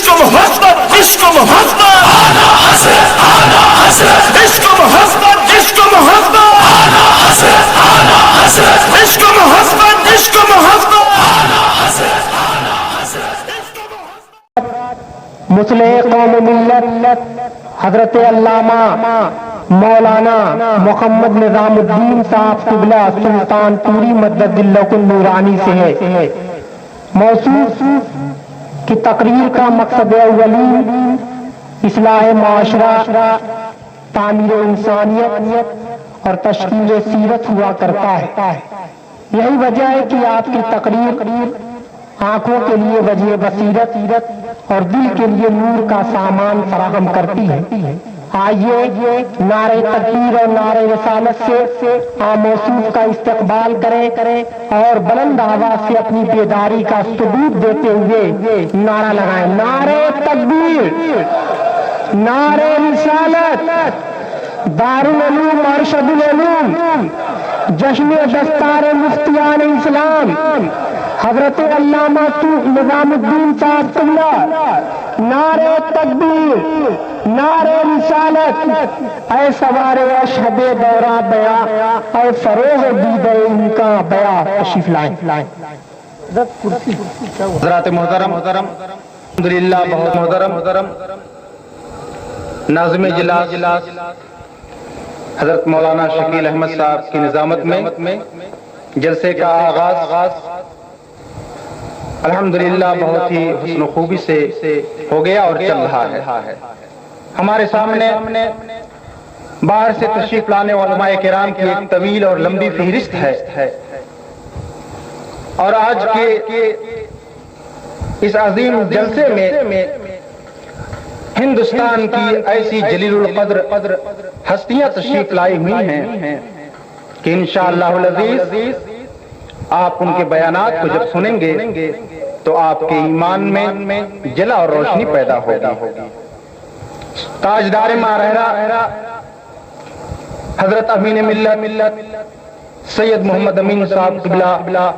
عشق محبت عشق محبت آنا حضرت آنا حضرت عشق محبت عشق محبت آنا حضرت آنا حضرت عشق محبت عشق محبت آنا حضرت آنا حضرت مصلح قوم ملت حضرت علامہ مولانا محمد نظام الدین صاحب قبلہ سلطان پوری مدد اللہ النورانی سے ہے۔ موصوف کی تقریر کا مقصد اولی اصلاح معاشرہ، تعمیر انسانیت اور تشکیل سیرت ہوا کرتا ہے۔ یہی وجہ ہے کہ آپ کی تقریر آنکھوں کے لیے وجہ بصیرت اور دل کے لیے نور کا سامان فراہم کرتی ہے۔ آئیے نعرہ تکبیر اور نعرہ رسالت سے موصوف کا استقبال کریں اور بلند آواز سے اپنی بیداری کا ثبوت دیتے ہوئے نعرہ لگائیں، نعرہ تکبیر، نعرہ رسالت، دارالعلوم ارشد العلوم، جشن دستار مفتیان اسلام حضرت علامہ نظام الدین صاحب قبلہ، نعرہ تکبیر، نعرہ رسالت، اے سوار اشہب دورہ بیا، اے فروغ دید ان کا بیا، تشریف لائیں۔ حضرات محترم الحمدللہ بہت محترم ناظم اجلاس حضرت مولانا شکیل احمد صاحب کی نظامت میں جلسے کا آغاز الحمدللہ بہت ہی حسن و خوبی سے ہو گیا اور چل رہا ہے۔ ہمارے سامنے باہر سے تشریف لانے علماء کرام کی ایک طویل اور لمبی فہرست ہے، اور آج کے اس عظیم جلسے میں ہندوستان کی ایسی جلیل القدر ہستیاں تشریف لائی ہوئی ہیں کہ انشاءاللہ العزیز آپ ان کے بیانات کو جب سنیں گے تو آپ کے ایمان میں جلا اور روشنی پیدا ہوگی۔ تاجدار ماہرہ حضرت امین ملت سید محمد امین صاحب قبلہ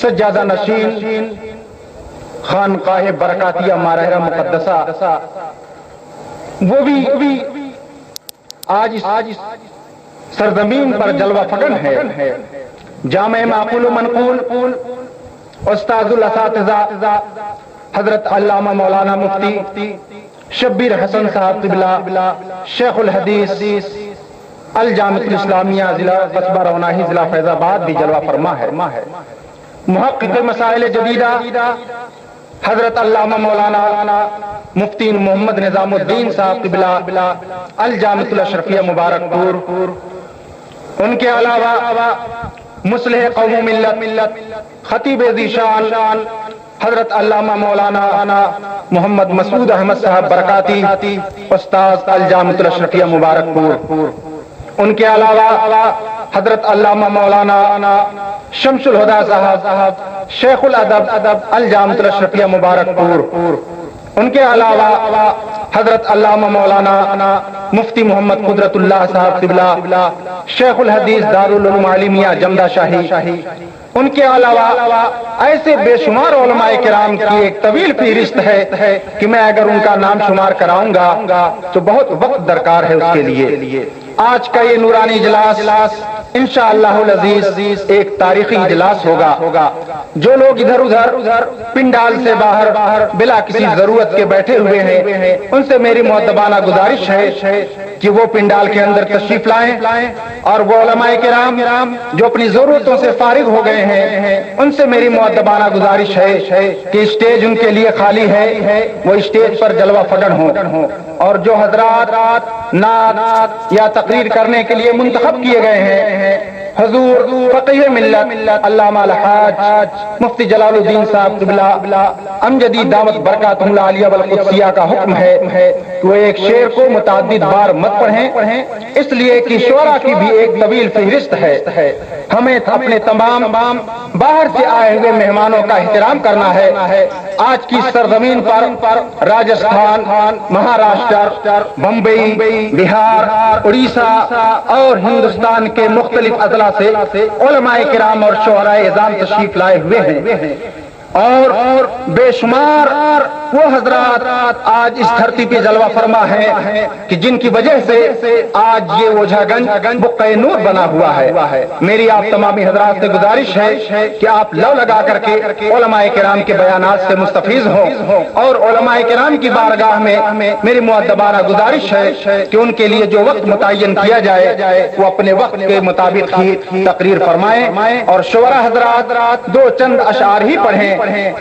سجادہ نشین خانقاہ برکاتیہ ماہرہ مقدسہ، وہ بھی آج سرزمین پر جلوہ فکن ہے۔ جامع معقول و منقول استاذ الاساتذہ حضرت علامہ مولانا مفتی شبیر حسن صاحب قبلہ شیخ الحدیث الجامعۃ الاسلامیہ ضلع قصبہ روناہی ضلع فیض آباد بھی جلوہ فرما ہے۔ محقق مسائل جدیدہ حضرت علامہ مولانا مفتی محمد نظام الدین صاحب قبلہ الجامعۃ الاشرفیہ مبارک پور، ان کے علاوہ مصلح قوم ملت خطیب ذی شان حضرت علامہ مولانا محمد مسعود احمد صاحب برکاتی استاذ الجامعۃ الاشرفیہ مبارک پور، ان کے علاوہ حضرت علامہ مولانا شمس الہدیٰ صاحب شیخ الادب الجامعۃ الاشرفیہ مبارک پور، ان کے علاوہ حضرت علامہ مولانا مفتی محمد قدرت اللہ صاحب قبلہ شیخ الحدیث دارالعلوم عالمیہ جمدہ شاہی، ان کے علاوہ ایسے بے شمار علماء کرام کی ایک طویل فہرست ہے کہ میں اگر ان کا نام شمار کراؤں گا تو بہت وقت درکار ہے اس کے لیے۔ آج کا یہ نورانی اجلاس انشاءاللہ العزیز ایک تاریخی اجلاس ہوگا۔ جو لوگ ادھر ادھر پنڈال سے باہر بلا کسی ضرورت کے بیٹھے ہوئے ہیں، ان سے میری مؤدبانہ گزارش ہے کہ وہ پنڈال کے اندر تشریف لائیں، اور وہ علماء کرام جو اپنی ضرورتوں سے فارغ ہو گئے ہیں، ان سے میری مؤدبانہ گزارش ہے کہ اسٹیج ان کے لیے خالی ہے، وہ اسٹیج پر جلوہ فکن ہوں، اور جو حضرات نعت یا تقریر کرنے کے لیے منتخب کیے گئے ہیں، حضور فقیہ ملت علامہ الحاج مفتی جلال الدین صاحب قبلہ امجدی دعوت برکاتہ العالیہ والقدسیہ کا حکم ہے کہ وہ ایک شعر کو متعدد بار مت پڑھیں، اس لیے کہ شعراء کی بھی ایک طویل فہرست ہے۔ ہمیں اپنے تمام باہر سے آئے ہوئے مہمانوں کا احترام کرنا ہے۔ آج کی سرزمین پر راجستھان، مہاراشٹر، بمبئی، بہار، اڑیسہ اور ہندوستان کے مختلف اضلاع سے علماء کرام اور شعراء اعظام تشریف لائے ہوئے ہیں۔ اور بے شمار وہ حضرات آج اس دھرتی پہ جلوہ فرما ہیں کہ جن کی وجہ سے آج یہ اوجھا گنج بقع نور بنا ہوا ہے۔ میری آپ تمامی حضرات سے گزارش ہے کہ آپ لو لگا کر کے علماء کرام کے بیانات سے مستفیض ہوں، اور علماء کرام کی بارگاہ میں میری مؤدبانہ گزارش ہے کہ ان کے لیے جو وقت متعین کیا جائے وہ اپنے وقت کے مطابق ہی تقریر فرمائیں، اور شعراء حضرات دو چند اشعار ہی پڑھیں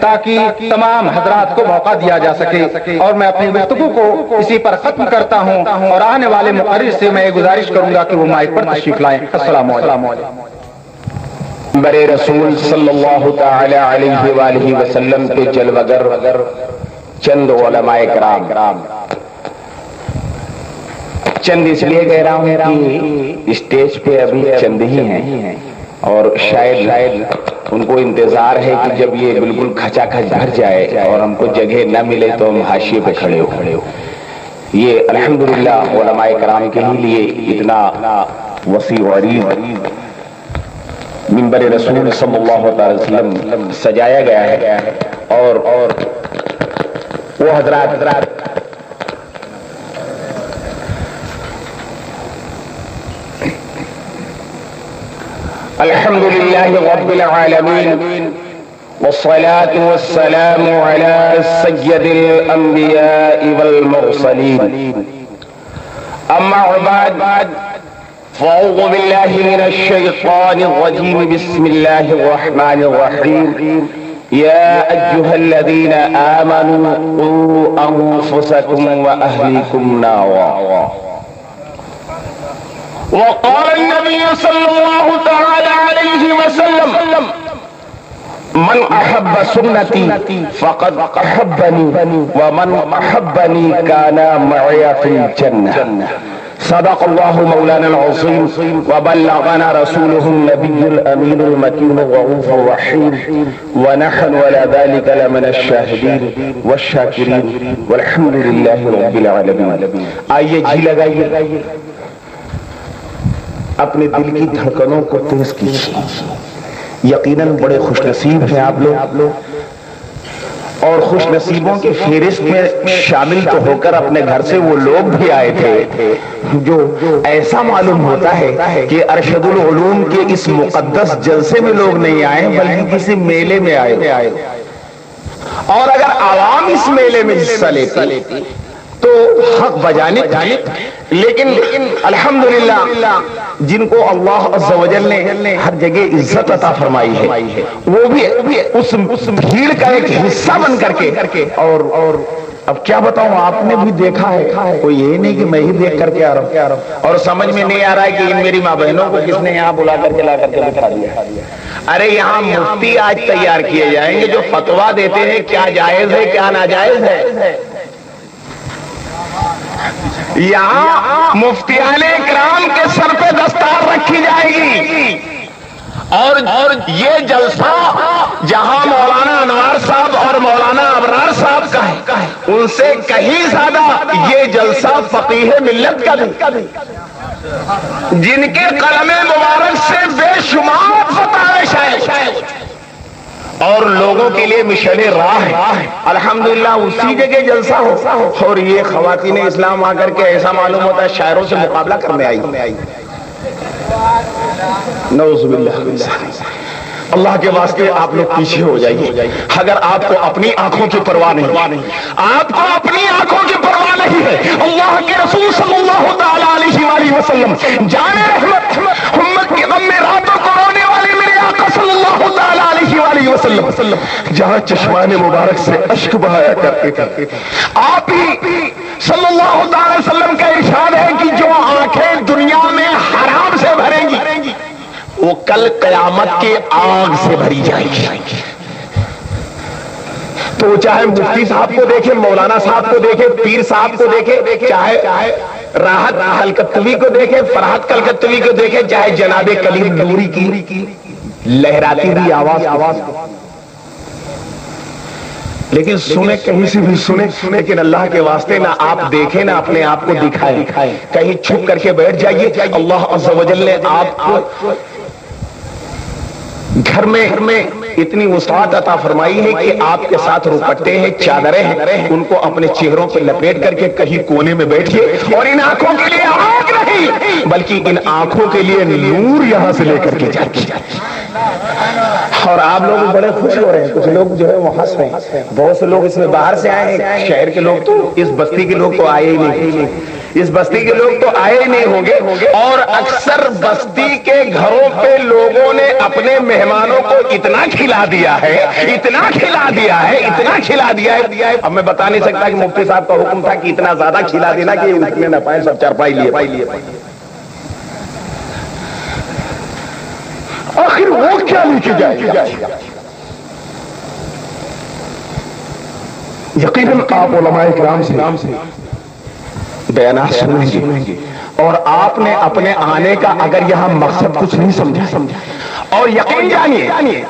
تاکہ تمام حضرات کو موقع دیا جا سکے۔ اور میں اپنی گفتگو کو اسی پر ختم کرتا ہوں، اور آنے والے مقرر سے میں یہ گزارش کروں گا کہ وہ مائک پر تشریف لائیں۔ السلام علیکم۔ برے رسول صلی اللہ تعالی علیہ وآلہ وسلم کے جلوہ گر چند علماء کرام، چند اس لیے کہہ رہا ہوں کہ اسٹیج پہ ابھی چند ہی ہیں، اور شاید ان کو انتظار ہے کہ جب یہ بالکل کھچا کھچ بھر جائے اور ہم کو جگہ نہ ملے تو ہم حاشیے پہ کھڑے ہو۔ یہ الحمدللہ علماء کرام کے ہی لیے اتنا وسیع و عریض منبر رسول صلی اللہ علیہ وسلم سجایا گیا ہے، اور وہ حضرات الحمد لله رب العالمين، والصلاة والسلام على سيد الأنبياء والمرسلين، أما بعد فأعوذ بالله من الشيطان الرجيم، بسم الله الرحمن الرحيم، يا أيها الذين آمنوا قوا أنفسكم وأهليكم نارا، وقال النبي صلى الله تعالى عليه وسلم من أحب سنتي فقد أحبني ومن أحبني كان معي في الجنة، صدق الله مولانا العظيم وبلغنا رسوله النبي الأمين المكين الرؤوف الرحيم، ونحن على ذلك لمن الشاهدين والشاكرين والحمد لله رب العالمين۔ آئیے جی لگائیے، اپنے دل کی دھڑکنوں کو تیز کیجیے۔ یقیناً بڑے خوش نصیب ہیں آپ لوگ، اور خوش نصیبوں کی فہرست میں شامل تو ہو کر اپنے گھر سے وہ لوگ بھی آئے تھے جو ایسا معلوم ہوتا ہے کہ ارشد العلوم کے اس مقدس جلسے میں لوگ نہیں آئے بلکہ کسی میلے میں آئے، اور اگر عوام اس میلے میں حصہ لیتی تو حق بجانے، لیکن الحمدللہ جن کو اللہ عز و جل نے ہر جگہ عزت عطا فرمائی ہے، وہ بھی اس بھیڑ کا ایک حصہ بن کر کے، اور اب کیا بتاؤں، آپ نے بھی دیکھا ہے، کوئی یہ نہیں کہ میں ہی دیکھ کر کے آ رہا ہوں، اور سمجھ میں نہیں آ رہا ہے کہ ان میری ماں بہنوں کو کس نے یہاں بلا کر کے لا کر کے بٹھا دیا۔ ارے یہاں مفتی آج تیار کیے جائیں گے جو فتویٰ دیتے ہیں کیا جائز ہے کیا ناجائز ہے۔ یہاں مفتیان اکرام کے سر پہ دستار رکھی جائے گی، اور یہ جلسہ جہاں مولانا انوار صاحب اور مولانا ابرار صاحب کا ہے، ان سے کہیں زیادہ یہ جلسہ فقیہ ملت کا بھی، جن کے قلم مبارک سے بے شمار فتاوی شائع اور لوگوں کے لیے مشن راہ ہے، الحمدللہ اسی جگہ جلسہ ہو، اور یہ خواتین اسلام آ کر کے ایسا معلوم ہوتا ہے شاعروں سے مقابلہ کرنے آئی۔ نعوذ باللہ، اللہ کے واسطے آپ لوگ پیچھے ہو جائیے۔ اگر آپ کو اپنی آنکھوں کی پرواہ نہیں، آپ کو اپنی آنکھوں کی پرواہ نہیں ہے، اللہ کے رسول صلی اللہ تعالی علیہ وآلہ وسلم جان رحمت امت کے غم میں راتوں کو رونے والے میرے آقا صلی اللہ تعالی علیہ وآلہ وسلم جہاں چشمان مبارک سے اشک بہایا کرتے تھے، آپ ہی صلی اللہ تعالی وسلم کا ارشاد ہے کہ جو آنکھیں دنیا میں حرام سے بھریں گی وہ کل قیامت کے آگ سے بھری جائیں گی۔ تو چاہے مفتی صاحب کو دیکھے، مولانا صاحب کو دیکھے، پیر صاحب کو دیکھے، چاہے راحت کلکتوی کو دیکھے، فرحت کلکتوی کو دیکھے، چاہے جناب کلیم نوری کی لہراتی ہوئی آواز، لیکن سنے کہیں سے بھی سنے، لیکن اللہ کے واسطے نہ آپ دیکھیں نہ اپنے آپ کو دکھائیں، کہیں چھپ کر کے بیٹھ جائیے۔ اللہ عز و جل نے آپ کو گھر میں اتنی وسعت عطا فرمائی ہے کہ آپ کے ساتھ روپٹے ہیں، چادریں ہیں، ان کو اپنے چہروں پہ لپیٹ کر کے کہیں کونے میں بیٹھیے، اور ان آنکھوں کے لیے آگ نہیں بلکہ ان آنکھوں کے لیے نور یہاں سے لے کر کے جاتی۔ اور آپ لوگ بڑے خوش ہو رہے ہیں، کچھ لوگ جو ہے وہ ہنس رہے ہیں، بہت سے لوگ اس میں باہر سے آئے ہیں، شہر کے لوگ تو اس بستی کے لوگ تو آئے ہی نہیں، اس بستی کے لوگ تو آئے ہی نہیں ہوں گے، اور اکثر بستی کے گھروں پہ لوگوں نے اپنے مہمانوں کو اتنا کھلا دیا ہے، اتنا کھلا دیا ہے، اتنا کھلا دیا ہے، اب میں بتا نہیں سکتا کہ مفتی صاحب کا حکم تھا کہ اتنا زیادہ کھلا دینا کہ اٹھنے نہ پائے، سب چارپائی لیے۔ آخر وہ کیا لے کے جائے گا؟ یقیناً آپ علماء کرام سے بیانات سنیں گے، اور آپ نے اپنے آنے کا اگر یہاں مقصد کچھ نہیں سمجھا، اور یقین جانیے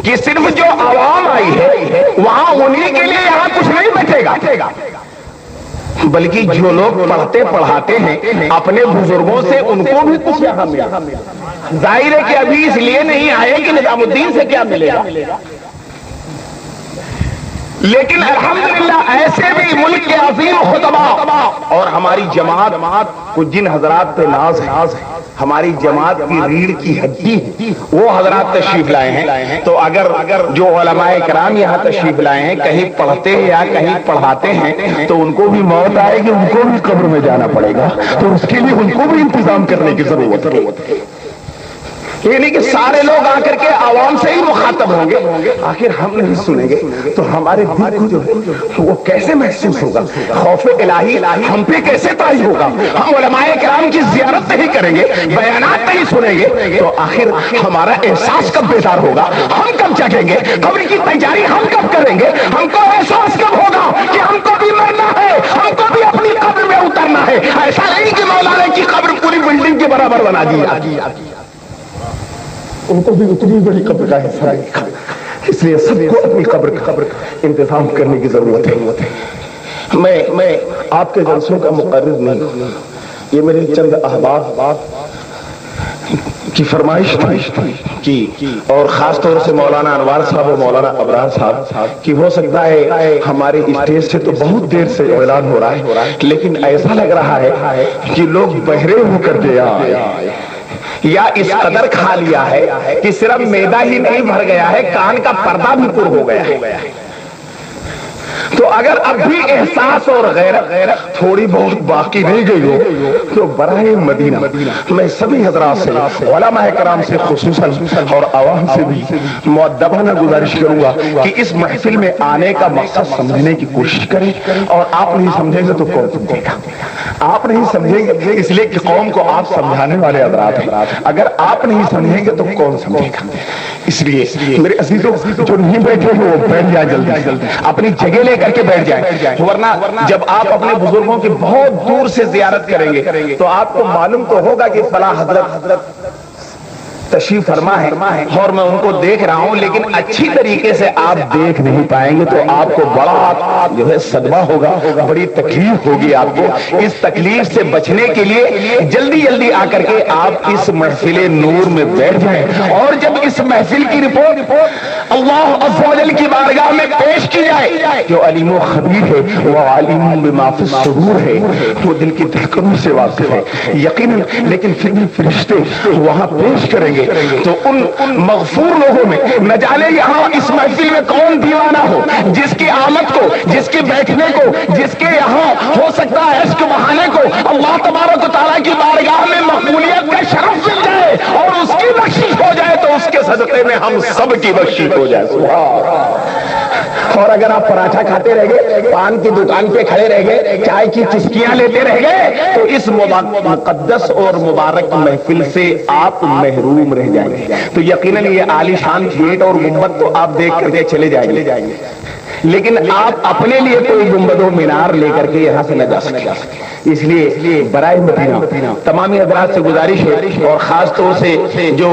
کہ صرف جو عوام آئی ہے وہاں انہی کے لیے یہاں کچھ نہیں بیٹھے گا، بلکہ جو لوگ پڑھتے پڑھاتے ہیں اپنے بزرگوں سے ان کو بھی کچھ یہاں ملا۔ ظاہر ہے کہ ابھی اس لیے نہیں آئے کہ نظام الدین سے کیا ملے گا، لیکن الحمدللہ ایسے بھی ملک کے عظیم خطبہ اور ہماری جماعت کو جن حضرات پہ ناز ہے، ہماری جماعت کی ریڑھ کی ہڈی ہے، وہ حضرات تشریف لائے ہیں، تو اگر جو علماء کرام یہاں تشریف لائے ہیں کہیں پڑھتے ہیں یا کہیں پڑھاتے ہیں تو ان کو بھی موت آئے گی، ان کو بھی قبر میں جانا پڑے گا، تو اس کے لیے ان کو بھی انتظام کرنے کی ضرورت ہے۔ یہ نہیں کہ سارے لوگ آ کر کے عوام سے ہی مخاطب ہوں گے، آخر ہم نہیں سنیں گے تو ہمارے دل کو جو ہے وہ کیسے محسوس ہوگا، خوف الہی ہم پہ کیسے طاری ہوگا، ہم علماء کرام کی زیارت نہیں کریں گے، بیانات نہیں سنیں گے تو آخر ہمارا احساس کب بیدار ہوگا، ہم کب جگیں گے، قبر کی تیاری ہم کب کریں گے، ہم کو احساس کب ہوگا کہ ہم کو بھی مرنا ہے، ہم کو بھی اپنی قبر میں اترنا ہے۔ ایسا نہیں کہ مولانا کی قبر پوری بلڈنگ کے برابر بنا دی، ان کو بھی اتنی بڑی قبر کا حصہ ہے، اس لیے سب کو اپنی قبر کا انتظام کرنے کی ضرورت ہے۔ میں آپ کے جلسوں کا مقرر نہیں ہوں، یہ میرے چند احباب کی فرمائش تھی، اور خاص طور سے مولانا انوار صاحب اور مولانا ابرار صاحب کی، ہو سکتا ہے ہمارے اسٹیج سے تو بہت دیر سے اعلان ہو رہا ہے، لیکن ایسا لگ رہا ہے کہ لوگ بہرے ہو کر کے آئے یا اس قدر کھا لیا ہے کہ صرف معدہ ہی نہیں بھر گیا ہے، کان کا پردہ بھی پر ہو گیا ہے۔ تو اگر اب بھی احساس اور غیرت تھوڑی بہت باقی نہیں گئی ہو تو برائے مدینہ میں سبھی حضرات سے، علماء کرام سے خصوصاً اور عوام سے بھی مؤدبانہ گزارش کروں گا کہ اس محفل میں آنے کا مقصد سمجھنے کی کوشش کریں، اور آپ نہیں سمجھیں گے تو کون سمجھے گا، آپ نہیں سمجھیں گے اس لیے کہ قوم کو آپ سمجھانے والے حضرات ہیں، اگر آپ نہیں سمجھیں گے تو کون سمجھے گا، اس لیے میرے عزیزوں جو نہیں بیٹھے ہیں وہ بیٹھ جائیں، جلدی اپنی جگہ لے کر کے بیٹھ جائیں، ورنہ جب آپ اپنے بزرگوں کی بہت دور سے زیارت کریں گے تو آپ کو معلوم تو ہوگا کہ فلاں حضرت تشریف فرما ہے اور میں ان کو دیکھ رہا ہوں، لیکن اچھی طریقے سے آپ دیکھ نہیں پائیں گے تو آپ کو بڑا جو ہے صدمہ ہوگا، بڑی تکلیف ہوگی آپ کو۔ اس تکلیف سے بچنے کے لیے جلدی آ کر کے آپ اس محفل نور میں بیٹھ جائیں، اور جب اس محفل کی رپورٹ اللہ عز و جل کی بارگاہ میں پیش کی جائے، جو علیم و خبیر ہے، وہ عالم بما فی الصدور ہے، وہ دل کی دھڑکنوں سے واقف ہے یقیناً، لیکن پھر بھی فرشتے وہاں پیش کریں گے تو ان مغفور لوگوں میں نہ جانے یہاں اس محفل میں کون دیوانہ ہو جس کی آمد کو، جس کے بیٹھنے کو، جس کے یہاں ہو سکتا ہے عشق بہانے کو اللہ تبارک و تعالیٰ کی بارگاہ میں مقبولیت کا شرف مل جائے اور اس کی بخشش ہو جائے تو اس کے صدقے میں ہم سب کی بخشش ہو جائے۔ اور اگر آپ پراٹھا کھاتے رہ گئے، پان کی دکان پہ کھڑے رہ گئے، چائے کی چسکیاں لیتے رہ گئے تو اس مقدس اور مبارک محفل سے آپ محروم رہ جائیں گے۔ تو یقیناً یہ عالی شان گیٹ اور گنبد تو آپ دیکھ کر کے چلے جائیں گے، لیکن آپ اپنے لیے کوئی گنبد و مینار لے کر کے یہاں سے نہ جا سکتے، اس لیے برائے مدینہ تمامی حضرات سے گزارش ہے، اور خاص طور سے جو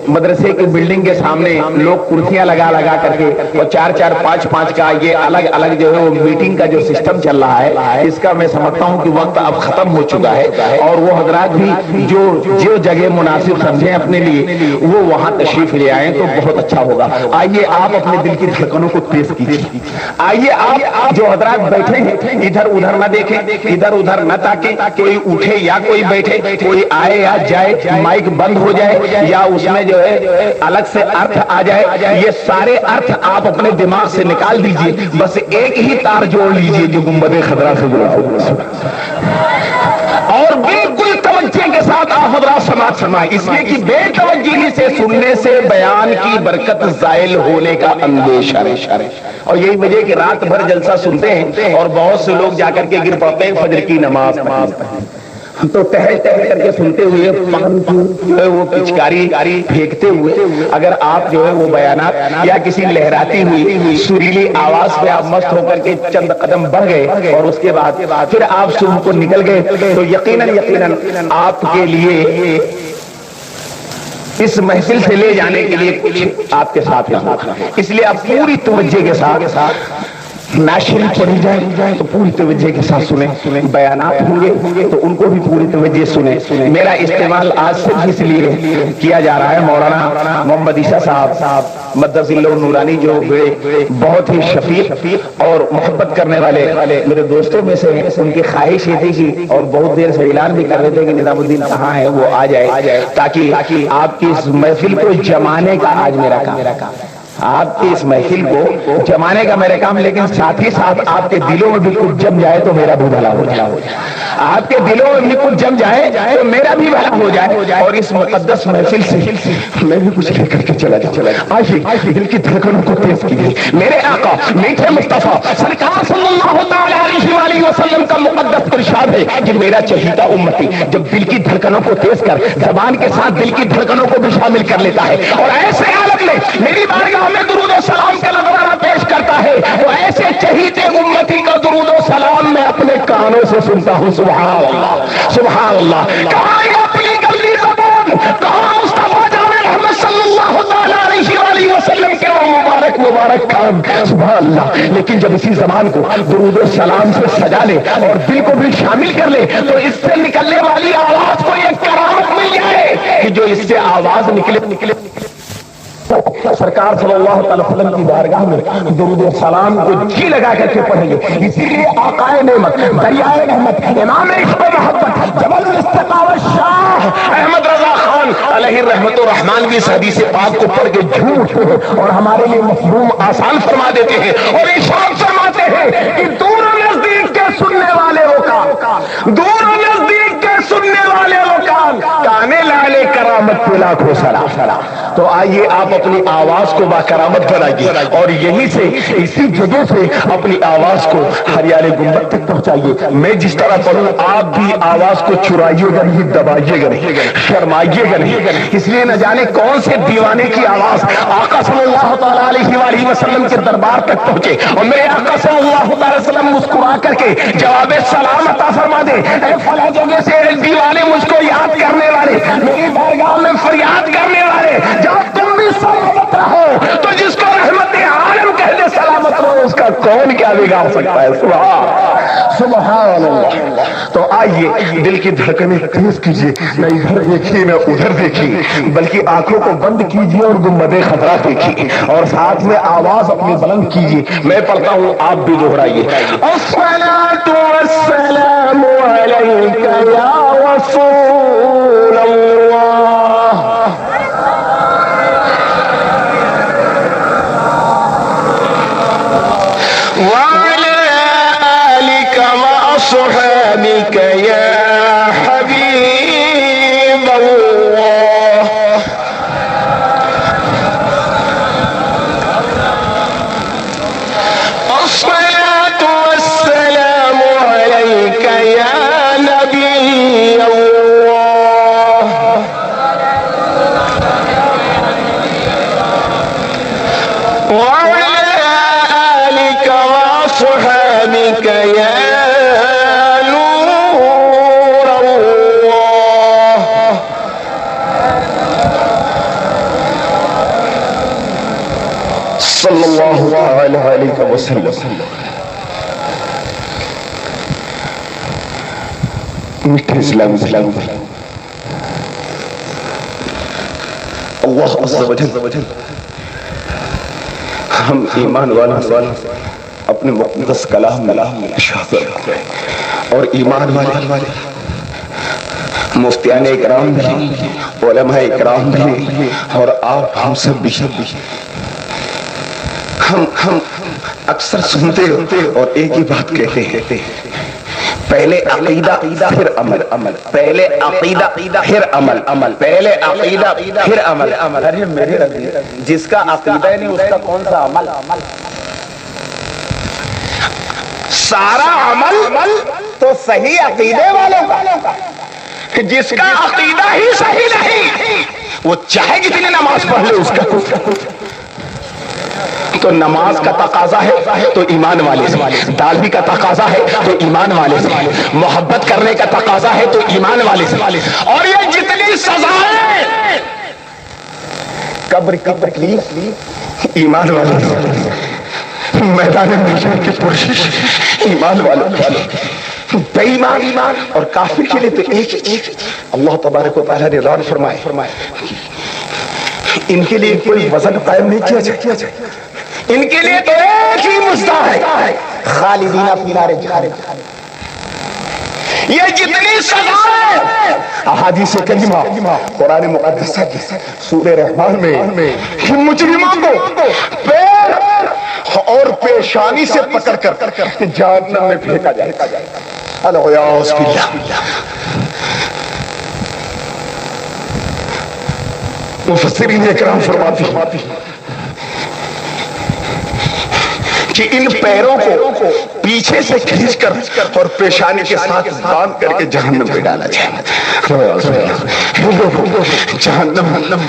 مدرسے کی بلڈنگ کے سامنے لوگ کرسیاں لگا کر کے اور 4-4 5-5 کا یہ الگ الگ جو ہے وہ میٹنگ کا جو سسٹم چل رہا ہے، اس کا میں سمجھتا ہوں کہ وقت اب ختم ہو چکا ہے، اور وہ حضرات بھی جو جگہ مناسب سمجھیں اپنے لیے وہ وہاں تشریف لے آئیں تو بہت اچھا ہوگا۔ آئیے آپ اپنے دل کی دھڑکنوں کو تیز کیجیے، آئیے آپ جو حضرات بیٹھے ہیں ادھر ادھر نہ دیکھیں، ادھر ادھر نہ تاکیں، کوئی اٹھے یا کوئی بیٹھے، کوئی آئے یا جائے، مائک بند ہو جائے یا اس میں جو ہے الگ سے ارتھ آ جائے، یہ سارے ارتھ آپ اپنے دماغ سے نکال دیجئے، بس ایک ہی تار جوڑ لیجئے جو گنبد خضرا سے جڑا ہو، اور بالکل توجہ کے ساتھ آپ حضرات سماعت فرمائیں، اس لیے کہ بے توجہی سے سننے سے بیان کی برکت زائل ہونے کا اندیشہ ہے، اور یہی وجہ کہ رات بھر جلسہ سنتے ہیں اور بہت سے لوگ جا کر کے گر پڑتے ہیں فجر کی نماز تو ٹہل کر کے سنتے ہوئے جو ہے وہ پچکاری پھینکتے ہوئے اگر آپ جو ہے وہ بیانات یا کسی لہراتی ہوئی سریلی آواز پہ آپ مست ہو کر کے چند قدم بڑھ گئے اور اس کے بعد پھر آپ صبح کو نکل گئے تو یقیناً آپ کے لیے اس محفل سے لے جانے کے لیے کچھ آپ کے ساتھ ہے، اس لیے آپ پوری توجہ کے ساتھ ناشری پڑھی جائے تو پوری توجہ کے ساتھ سنیں، بیانات ہوں گے تو ان کو بھی پوری توجہ سنیں۔ میرا استعمال آج صرف اس لیے کیا جا رہا ہے، مولانا محمد عیسیٰ صاحب مدث اللہ نورانی جو بہت ہی شفیق اور محبت کرنے والے میرے دوستوں میں سے ہیں، ان کی خواہش یہ تھی کہ اور بہت دیر سے اعلان بھی کر رہے تھے کہ نظام الدین کہاں ہے، وہ آ جائے تاکہ آپ کی اس محفل کو جمانے کا آج میرا کام ہے، آپ کی اس محفل کو جمانے کا میرا کام، لیکن ساتھ ہی ساتھ آپ کے دلوں میں بھی کچھ جم جائے تو میرا بھی بھلا ہو جائے، آپ کے دلوں میں بھی کچھ جم جائے تو میرا بھی بھلا ہو جائے، اور اس مقدس محفل سے میں بھی کچھ لے کر کے چلا جاؤں۔ آئیے دل کی دھڑکنوں کو تیز کیجیے، میرے آقا میٹھے مصطفیٰ سرکار صلی اللہ تعالی علیہ وسلم کا مقدس ارشاد ہے کہ میرا چہیتا امتی جب دل کی دھڑکنوں کو تیز کر زبان کے ساتھ دل کی دھڑکنوں کو بھی شامل کر لیتا ہے اور ایسے حالت میں میری بارگاہ میں درود و سلام کا نظرانہ پیش کرتا ہے، وہ ایسے چہیتے امتی کا درود و سلام میں اپنے کانوں سے سنتا ہوں۔ سبحان اللہ سبحان اللہ، کہاں یہ اپنی گلی زبان، کہاں مصطفیٰ جان محمد صلی اللہ تعالی علیہ وسلم کے مبارک کام، سبحان اللہ۔ لیکن جب اسی زبان کو درود و سلام سے سجا لے اور دل کو بھی شامل کر لے تو اس سے نکلنے والی آواز کو ایک کرامت مل جائے کہ جو اس سے آواز نکلے سرکار صلی اللہ تعالی وسلم کی بارگاہ میں درود و سلام کو جی لگا کر کے پڑھیں گے۔ اسی لیے آقائے نعمت، دریائے رحمت، امام عشق و محبت، جبل الاستقامت شاہ احمد رضا خان علیہ رحمت و رحمان بھی اس حدیث پاک کو پڑھ کے جھوٹ اور ہمارے لیے مفہوم آسان فرما دیتے ہیں اور ارشاد فرماتے ہیں کہ دور و نزدیک کے سننے والے وہ کام، دور و نزدیک کے سننے والے وہ کام، کانے لالے کرامت پہ لاکھوں سلام۔ تو آئیے آپ اپنی آواز کو با کرامت بنائیے اور یہیں سے اسی جگہ سے اپنی آواز کو ہریالے گنبد تک پہنچائیے۔ میں جس طرح پڑھوں آپ بھی آواز کو چرائیے گا نہیں، دبائیے گا نہیں، شرمائیے گا نہیں، اس لیے نہ جانے کون سے دیوانے کی آواز آقا صلی اللہ تعالیٰ علیہ وسلم کے دربار تک پہنچے اور میرے آقا صلی اللہ تعالیٰ وسلم مسکرا کر کے جواب سلام عطا فرما دے، اے فلاں جگہ سے دیوانے مجھ کو یاد کرنے والے، میری بارگاہ میں فریاد کرنے والے، جب تم بھی سلامت رہو تو جس کو رحمت عالم کہہ دے سلامت رہو، اس کا کون کیا بگاڑ سکتا ہے؟ سبحان اللہ۔ تو آئیے دل کی دھڑکنیں تیز کیجیے، نہ ادھر دیکھیے نہ ادھر دیکھیے، بلکہ آنکھوں کو بند کیجیے اور گنبد خضرا دیکھیے اور ساتھ میں آواز اپنی بلند کیجیے۔ میں پڑھتا ہوں آپ بھی دہرائیے۔ الصلاۃ والسلام علیک یا رسول اللہ، وعلى آلك وأصحابك يا حبيب الله، الصلاة والسلام عليك يا نبي الله، وعلى آلك وأصحابك يا نور میٹھے اسلام اللہ عز و جل ہم ایمان والے اپنے مقدس کلام میں شہادت اور ایمان والے مفتیان اکرام بھی، علماء اکرام بھی، اور آپ ہم سب بھی ہم اکثر سنتے ہوتے اور ایک ہی بات کہتے ہیں، پہلے عقیدہ پھر عمل، پہلے عقیدہ پھر عمل، پہلے عقیدہ پھر عمل۔ ارے میرے ربی، جس کا عقیدہ نہیں اس کا کون سا عمل؟ سارا عمل تو صحیح عقیدے والوں کا، جس کا عقیدہ ہی صحیح نہیں وہ چاہے کتنی نماز پڑھ لے اس کا تو نماز کا تقاضا ہے تو ایمان والے سے، داڑھی کا تقاضا ہے تو ایمان والے سے، محبت کرنے کا تقاضا ہے تو ایمان والے سے، اور یہ جتنی سزائیں قبر کی تکلیف ایمان والے سے، میدان محشر کی پرشش ایمان والے، بے ایمان اور کافر کے لیے تو ایک اللہ تبارک و تعالیٰ نے اعلان فرمائے ان کے لیے کوئی وزن قائم نہیں کیا جائے، ان کے لیے تو ایک ہی مزدہ ہے، خالدین فی النار جہنم۔ یہ جتنی سزائیں احادیث کریمہ قرآن مقدسہ کی سورہ رحمان میں کہ مجرموں کو پیر اور پیشانی سے پکڑ کر جہنم میں پھینکا جائے، الیاذ باللہ۔ مفسرین اکرام فرماتی کہ ان پیروں کو پیچھے سے کھینچ کر اور پیشانی کے ساتھ باندھ کر کے جہنم میں ڈالا جائے۔ جہنم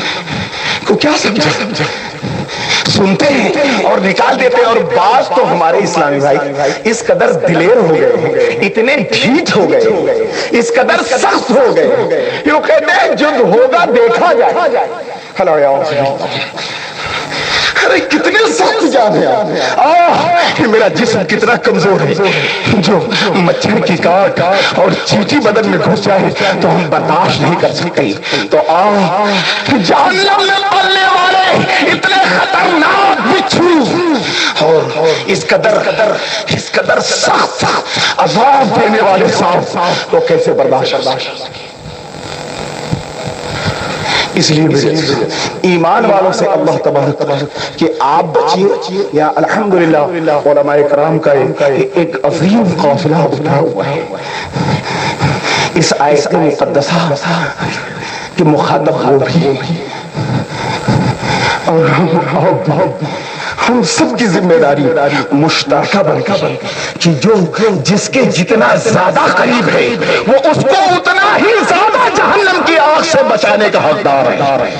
کو کیا سمجھا؟ سنتے ہیں اور نکال دیتے ہیں، اور بعض تو ہمارے اسلامی بھائی اس قدر دلیر ہو گئے، اتنے ڈھیٹ ہو گئے، اس قدر سخت ہو گئے، یہ کہتے ہیں جب ہوگا دیکھا جائے۔ ارے کتنے سخت جان ہے، میرا جسم کتنا کمزور ہے، جو مچھر کی کاٹ اور چیٹی بدن میں گھس جائے تو ہم برداشت نہیں کر سکتے، تو جہنم میں پلنے والے اتنے خطرناک بچھو اور اس قدر سخت عذاب دینے والے سانپ تو کیسے برداشت؟ اس لیے ایمان والوں سے اللہ تبارک کہ آپ بچیے، یا الحمدللہ علماء کرام کا ایک عظیم قافلہ اٹھا ہوا ہے اس آیت مقدسہ کہ مخاطب وہ بھی اور ہم سب کی ذمہ داری مشترکہ بن کہ جو جس کے جتنا زیادہ قریب ہے وہ اس کو اتنا ہی زیادہ جہنم کی آگ سے بچانے کا حقدار ہے۔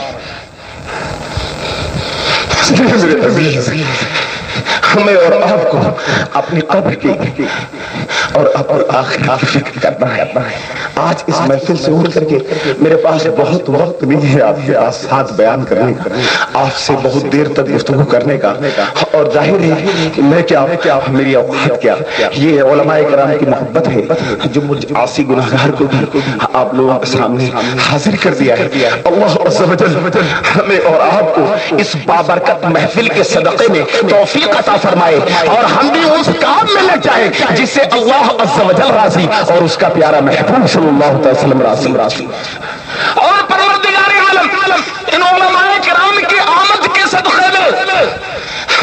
ہمیں اور آپ کو اپنی قبر کی اور آخرت کی فکر کرنا ہے۔ آج اس محفل سے اٹھ کر کے میرے پاس بہت وقت نہیں ہے آپ کے ساتھ بیان کرنے کا، آپ سے بہت دیر تک گفتگو کرنے کا، اور ظاہر ہے کہ میں کیا میری اوقات کیا، یہ علماء کرام کی محبت ہے جو مجھ عاصی گناہگار کو بھی آپ لوگوں کے سامنے حاضر کر دیا ہے۔ اللہ عز و جل ہمیں اور آپ کو اس بابرکت محفل کے صدقے میں توفیق عطا فرمائے، اور ہم بھی اس کام میں لگ جائیں جس سے اللہ عز و جل راضی اور اس کا پیارا محبوب صلی اللہ علیہ وسلم راضی۔ اور پروردگار عالم ان علماء کرام کی آمد کے صدقے میں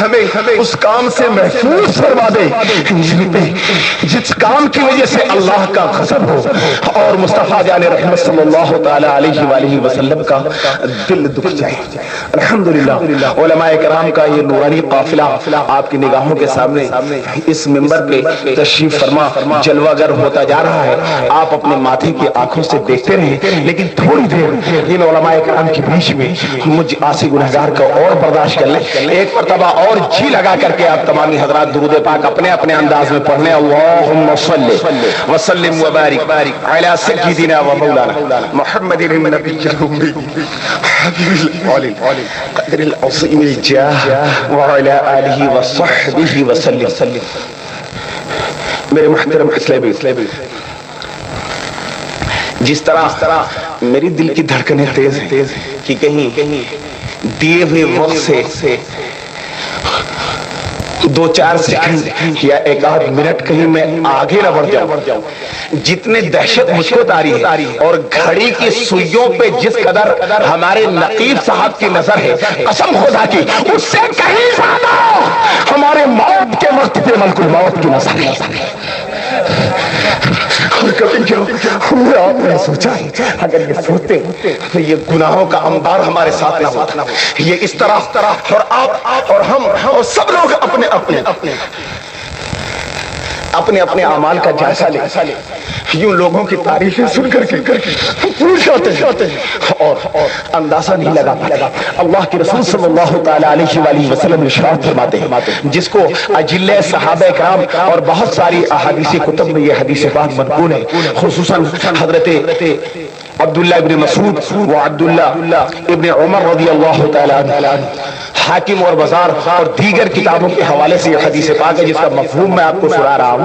ہمیں اس کام سے محفوظ فرما دے جس کام کی وجہ سے اللہ کا غضب ہو اور مصطفیٰ جان رحمت صلی اللہ تعالی علیہ وآلہ وسلم کا دل دکھ جائے۔ الحمدللہ علماء کرام کا یہ نورانی قافلہ آپ کی نگاہوں کے سامنے اس منبر پہ تشریف فرما جلوہ گر ہوتا جا رہا ہے، آپ اپنے ماتھے کی آنکھوں سے دیکھتے رہیں، لیکن تھوڑی دیر ان علماء کرام کے بیچ میں مجھ عاصی گنہگار کا اور برداشت کر لیں، ایک مرتبہ اور اور جی لگا کر کے آپ تمامی حضرات درود پاک اپنے اپنے انداز میں پڑھنے اللہم صلی وسلم وبارک علی سیدنا و مولانا محمد النبی الامی حبیب العلی قدر العظیم الجاہ وعلی آلہ وصحبہ وسلم. میرے محترم اسلامی، جس طرح میری دل کی دھڑکنیں تیز ہیں کہ کہیں دیے ہوئے وقت سے 2-4 سیکنڈ یا 1-8 منٹ کہیں میں آگے نہ بڑھ جاؤں. جتنے دہشت مجھ کو تاری ہے اور گھڑی کی سوئیوں پہ جس قدر ہمارے نقیب صاحب کی نظر ہے، قسم خدا کی اس سے کہیں زیادہ ہمارے موت کے وقت پہ ملک الموت کی نظر ہے. اور کبھی کیوں ہم نے آپ نے سوچا اگر یہ سوچتے تو یہ گناہوں کا انبار ہمارے ساتھ نہ ہوتا. یہ اس طرح اور آپ اور ہم اور سب لوگ اپنے اعمال کا جائزہ لیں. یوں لوگوں کی تعریفیں سن کر کے پوچھ جاتے ہیں اور اندازہ نہیں لگا. اللہ کے رسول صلی اللہ تعالی علیہ وآلہ وسلم ارشاد فرماتے ہیں، جس کو اجلے صحابہ کرام اور بہت ساری احادیث کتب میں یہ حدیث پاک منقول ہے، خصوصاً حضرت عبداللہ ابن مسعود و عبداللہ ابن عمر رضی اللہ تعالی عنہ، حاکم اور بازار اور دیگر کتابوں کے حوالے سے یہ حدیث پاک ہے جس کا مفہوم میں آپ کو سنا رہا ہوں.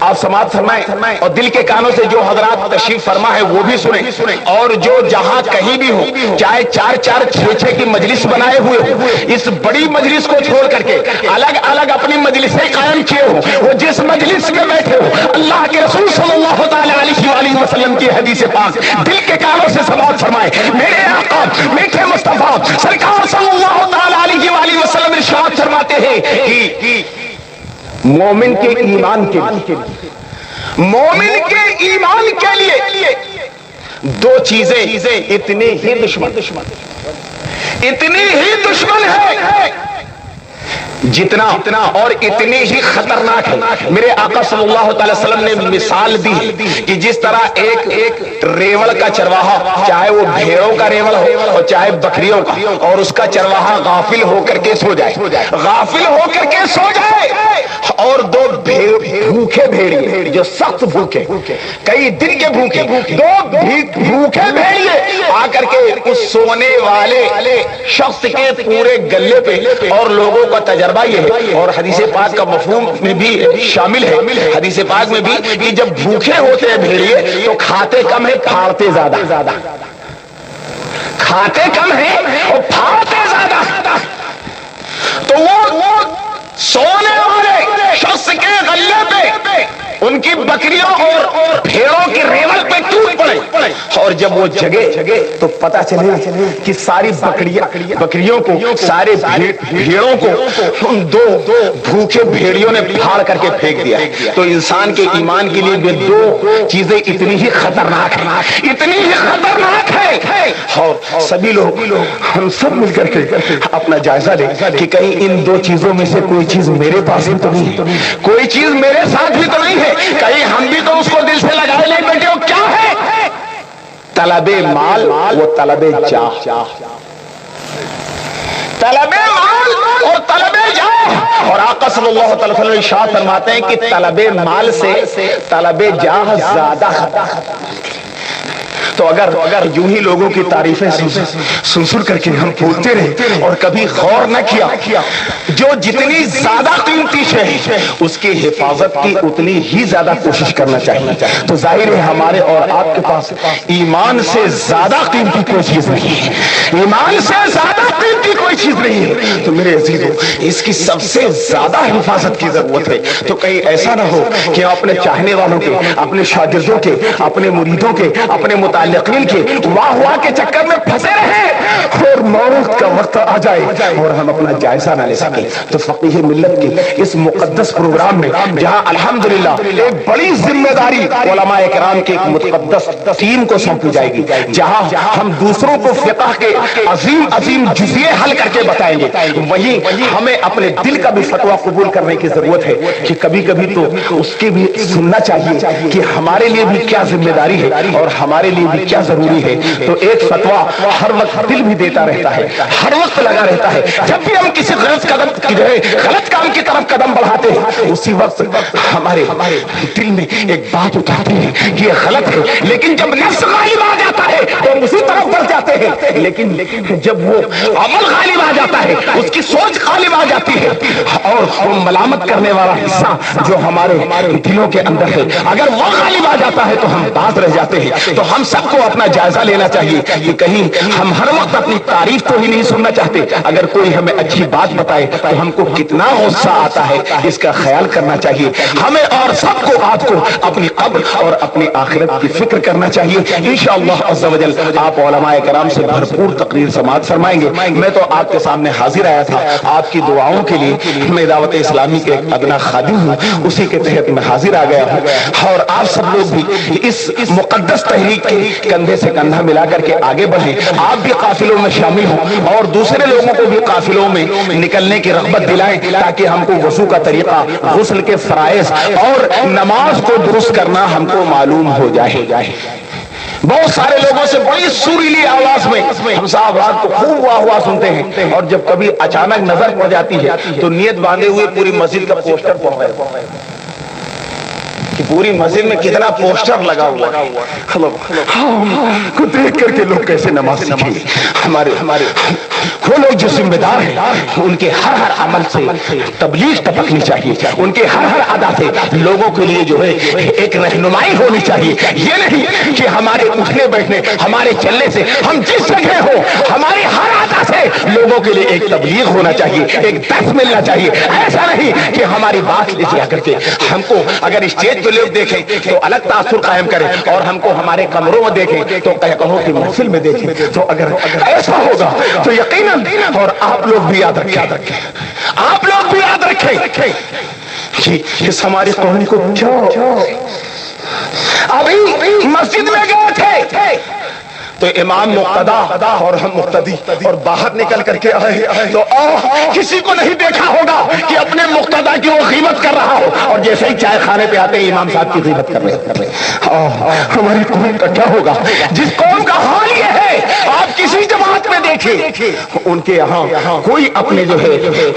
آپ سماعت فرمائیں اور دل کے کانوں سے جو حضرات تشریف فرما ہے وہ بھی سنیں، اور جو جہاں کہیں بھی ہو، چاہے 4-4 6-6 کی مجلس بنائے ہوئے ہو، اس بڑی مجلس کو چھوڑ کر کے الگ الگ اپنی مجلسیں قائم کیے ہو، وہ جس مجلس میں بیٹھے ہو اللہ کے رسول صلی اللہ تعالی علیہ وآلہ وسلم کی حدیث پاک دل کے کانوں سے سماعت فرمائیں. میرے آقا میٹھے مصطفیٰ سرکار صلی اللہ تعالی علیہ وآلہ وسلم ارشاد فرماتے ہیں کہ مومن کے ایمان کے لیے 2 چیزیں اتنی ہی دشمن ہے جتنا اور اتنی ہی خطرناک ہے. میرے آقا صلی اللہ تعالی وسلم نے مثال دی کہ جس طرح ایک ریوڑ کا چرواہا، چاہے وہ بھیڑوں کا ریوڑ ہو اور چاہے بکریوں کا، اور اس کا چرواہا غافل ہو کر کے سو جائے اور 2 بھوکے بھیڑیے جو سخت بھوکے، کئی دن کے بھوکے، 2 بھوکے بھیڑیے آ کر کے اس سونے والے شخص کے پورے گلے پہ، اور لوگوں کا تجربہ یہ ہے اور حدیث پاک کا مفہوم میں بھی شامل ہے، حدیث پاک میں بھی کہ جب بھوکے ہوتے ہیں بھیڑیے تو کھاتے کم ہے پھاڑتے زیادہ، کھاتے کم ہے اور پھاڑتے زیادہ. تو وہ سونے والے شخص کے غلے پہ ان کی بکریوں اور بھیڑوں کی ریوڑ پہ ٹوٹ پڑے، اور جب وہ جگے تو پتا چلے کہ ساری بکریوں کو، سارے بھیڑوں کو ان 2 بھوکے بھیڑیوں نے پھاڑ کر کے پھینک دیا. تو انسان کے ایمان کے لیے یہ 2 چیزیں اتنی ہی خطرناک ہے اور سبھی لوگ ہم سب مل کر کے اپنا جائزہ لیں کہ کہیں ان 2 چیزوں میں سے کوئی چیز میرے پاس بھی تو نہیں، کوئی چیز میرے ساتھ بھی تو نہیں ہے، کہیں ہم بھی تو اس کو دل سے لگائے لیں بیٹے. وہ کیا ہے؟ طلب مال و طلب جاہ، طلب مال اور طلب جاہ. اور آقا صلی اللہ تعالی وسلم ارشاد فرماتے ہیں کہ طلب مال سے طلب جاہ زیادہ خطرناک. تو اگر یوں ہی لوگوں کی تعریفیں سن کر کے ہم بولتے رہے اور کبھی غور نہ کیا جو جتنی زیادہ قیمتی شے ہے اس کی حفاظت کی اتنی ہی زیادہ کوشش کرنا چاہیے. تو ظاہر ہے ہمارے اور آپ کے پاس ایمان سے زیادہ قیمتی کوئی چیز نہیں ہے، ایمان سے زیادہ قیمتی کوئی چیز نہیں ہے. تو میرے عزیزو اس کی سب سے زیادہ حفاظت کی ضرورت ہے. تو کہیں ایسا نہ ہو کہ اپنے چاہنے والوں کے، اپنے شاگردوں کے، اپنے مریدوں کے، اپنے متعلقین کے واہ کے چکر میں پھنسے رہے اور موت کا وقت آ جائے اور ہم اپنا جائزہ نہ لے سکیں. تو فقیہ ملت کے اس مقدس پروگرام میں جہاں الحمدللہ ایک بڑی ذمہ داری علماء کرام کی ایک مقدس ٹیم کو سونپی جائے گی، جہاں ہم دوسروں کو فقہ کے عظیم جزیے حل کر کر کے بتائیں گے، وہیں ہمیں اپنے دل کا بھی فتویٰ قبول کرنے کی ضرورت ہے کہ کبھی کبھی تو اس کی بھی سننا چاہیے کہ ہمارے لیے بھی کیا ذمہ داری ہے اور ہمارے لیے بھی کیا ضروری ہے۔ تو ایک فتویٰ ہر وقت دل بھی دیتا رہتا ہے، ہر وقت لگا رہتا ہے، جب بھی ہم کسی غلط کام کی طرف قدم بڑھاتے ہیں اسی وقت ہمارے دل میں ایک بات اتارتے ہیں کہ یہ غلط ہے، لیکن جب نفس غالب آ جاتا ہے تو اسی طرف بڑھ جاتے ہیں، لیکن جب وہ عمل غالب آ جاتا ہے، اس کی سوچ غالب آ جاتی ہے اور وہ ملامت کرنے والا حصہ جو ہمارے دلوں کے اندر ہے اگر وہ غالب آ جاتا ہے تو ہم باز رہ جاتے ہیں۔ تو ہم سب کو اپنا جائزہ لینا چاہیے کہ کہیں ہم ہر وقت اپنی تعریف تو ہی نہیں سننا چاہتے، اگر کوئی ہمیں اچھی بات بتائے تو ہم کو کتنا غصہ آتا ہے اس کا خیال کرنا چاہیے۔ ہمیں اور سب کو آج کو اپنی قبر اور اپنی آخرت کی فکر کرنا چاہیے۔ انشاءاللہ عز و جل آپ علماء کرام سے بھرپور تقریر سماعت فرمائیں گے۔ میں تو آپ کے سامنے حاضر آیا تھا آپ کی دعاؤں کے لیے، میں دعوت اسلامی کے ایک ادنا خادم ہوں، اسی کے تحت میں حاضر آ گیا ہوں، اور آپ سب لوگ بھی اس مقدس تحریک کے کندھے سے کندھا ملا کر کے آگے بڑھیں، آپ بھی قافلوں میں شامل ہوں اور دوسرے لوگوں کو بھی قافلوں میں نکلنے کی رغبت دلائیں تاکہ ہم کو وضو کا طریقہ، غسل کے فرائض اور نماز کو درست کرنا ہم کو معلوم ہو جائے۔ بہت سارے لوگوں سے بڑی سریلی آواز میں ہم صاحب رات کو خوب واہ واہ سنتے ہیں، اور جب کبھی اچانک نظر پڑ جاتی ہے تو نیت باندھے ہوئے پوری مسجد کا پوسٹر پڑ رہا ہے کہ پوری مسجد میں کتنا پوسٹر لگا ہوا کو دیکھ کر کے لوگ کیسے نماز سیکھیں گے۔ ہمارے وہ لوگ جو ذمہ دار ہیں ان کے ہر عمل سے تبلیغ ٹپکنی چاہیے، ان کے ہر ادا سے لوگوں کے لیے جو ہے ایک رہنمائی ہونی چاہیے۔ یہ نہیں کہ ہمارے اٹھنے بیٹھنے، ہمارے چلنے سے، ہم جس جگہ ہو ہمارے ہر ادا سے لوگوں کے لیے ایک تبلیغ ہونا چاہیے، ایک درس ملنا چاہیے۔ ایسا نہیں کہ ہماری بات لے جا کر کے ہم کو اگر اسٹیج پہ لوگ دیکھیں تو الگ تاثر قائم کریں، اور ہم کو ہمارے کمروں میں دیکھیں تو کہوں کہ محفل میں دیکھیں۔ تو اگر ایسا ہوگا تو یقیناً، اور آپ لوگ بھی یاد رکھیں، آپ لوگ بھی یاد رکھیں کہ ہماری قوم کو کیا ابھی مسجد میں گئے تھے تو امام مقتدا اور ہم مقتدی، اور باہر نکل کر کے آئے تو کسی کو نہیں دیکھا ہوگا کہ اپنے مقتدا کی وہ غیبت کر رہا ہو، اور جیسے ہی چائے کھانے پہ آتے ہیں امام صاحب کی غیبت کر رہے۔ ہماری قوم کا کیا ہوگا؟ جس قوم کا حال یہ ہے، آپ کسی جماعت میں دیکھیں ان کے یہاں کوئی اپنے جو ہے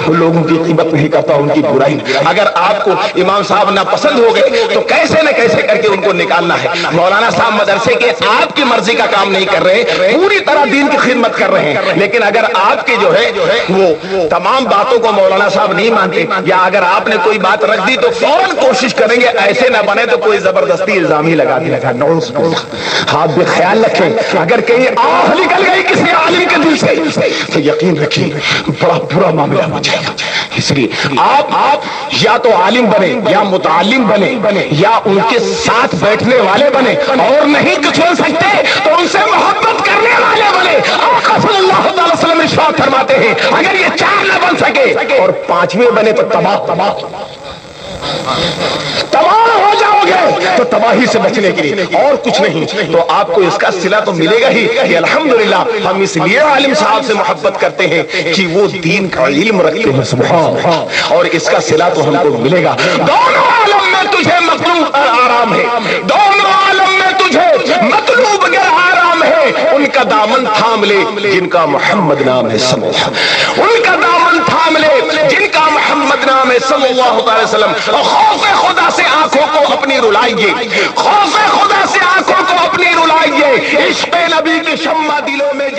لوگوں کی غیبت نہیں کرتا، ان کی برائی۔ اگر آپ کو امام صاحب ناپسند ہو گئے تو کیسے نہ کیسے کر کے ان کو نکالنا ہے۔ مولانا صاحب مدرسے کے آپ کی مرضی کا کام نہیں کر رہے، پوری طرح دین کی خدمت کر رہے ہیں، لیکن اگر آپ کے جو ہے وہ تمام باتوں کو مولانا صاحب نہیں مانتے، یا اگر آپ نے کوئی بات رکھ دی تو فوراً کوشش کریں گے ایسے نہ بنے تو کوئی زبردستی الزام ہی لگا دیا جائے۔ آپ بھی خیال رکھیں، اگر کہیں آہ نکل گئی کسی عالم کے دل سے تو یقین رکھیں بڑا برا معاملہ ہو جائے گا۔ اس لیے آپ یا تو عالم بنے یا متعلم بنے یا ان کے ساتھ بیٹھنے والے بنے، اور نہیں کچھ بن سکتے تو ان سے محبت کرنے والے بنے۔ آقا صلی اللہ علیہ وسلم ارشاد فرماتے ہیں اگر یہ چار نہ بن سکے اور پانچویں بنے تو تباہ ہو جاؤ گے، تو تباہی سے بچنے کے لیے اور کچھ نہیں۔ تو آپ کو اس کا صلہ تو ملے گا ہی کہ الحمدللہ ہم اس لیے عالم صاحب سے محبت کرتے ہیں کہ وہ دین کا علم رکھتے ہیں، سبحان اللہ، اور اس کا صلہ تو ہم کو ملے گا۔ دونوں عالم میں تجھے مطلوب آرام ہے، دونوں عالم میں تجھے مطلوب اگر آرام ہے، ان کا دامن تھام لے جن کا محمد نام ہے، ان کا دامن تھام لے جن کا محمد نام ہے صلی اللہ علیہ وسلم۔ اور خوف خدا سے آنکھوں کو اپنی رلائیے، خوف خدا سے آنکھوں کو اپنی رلائیے، عشق نبی کی شمع دلوں میں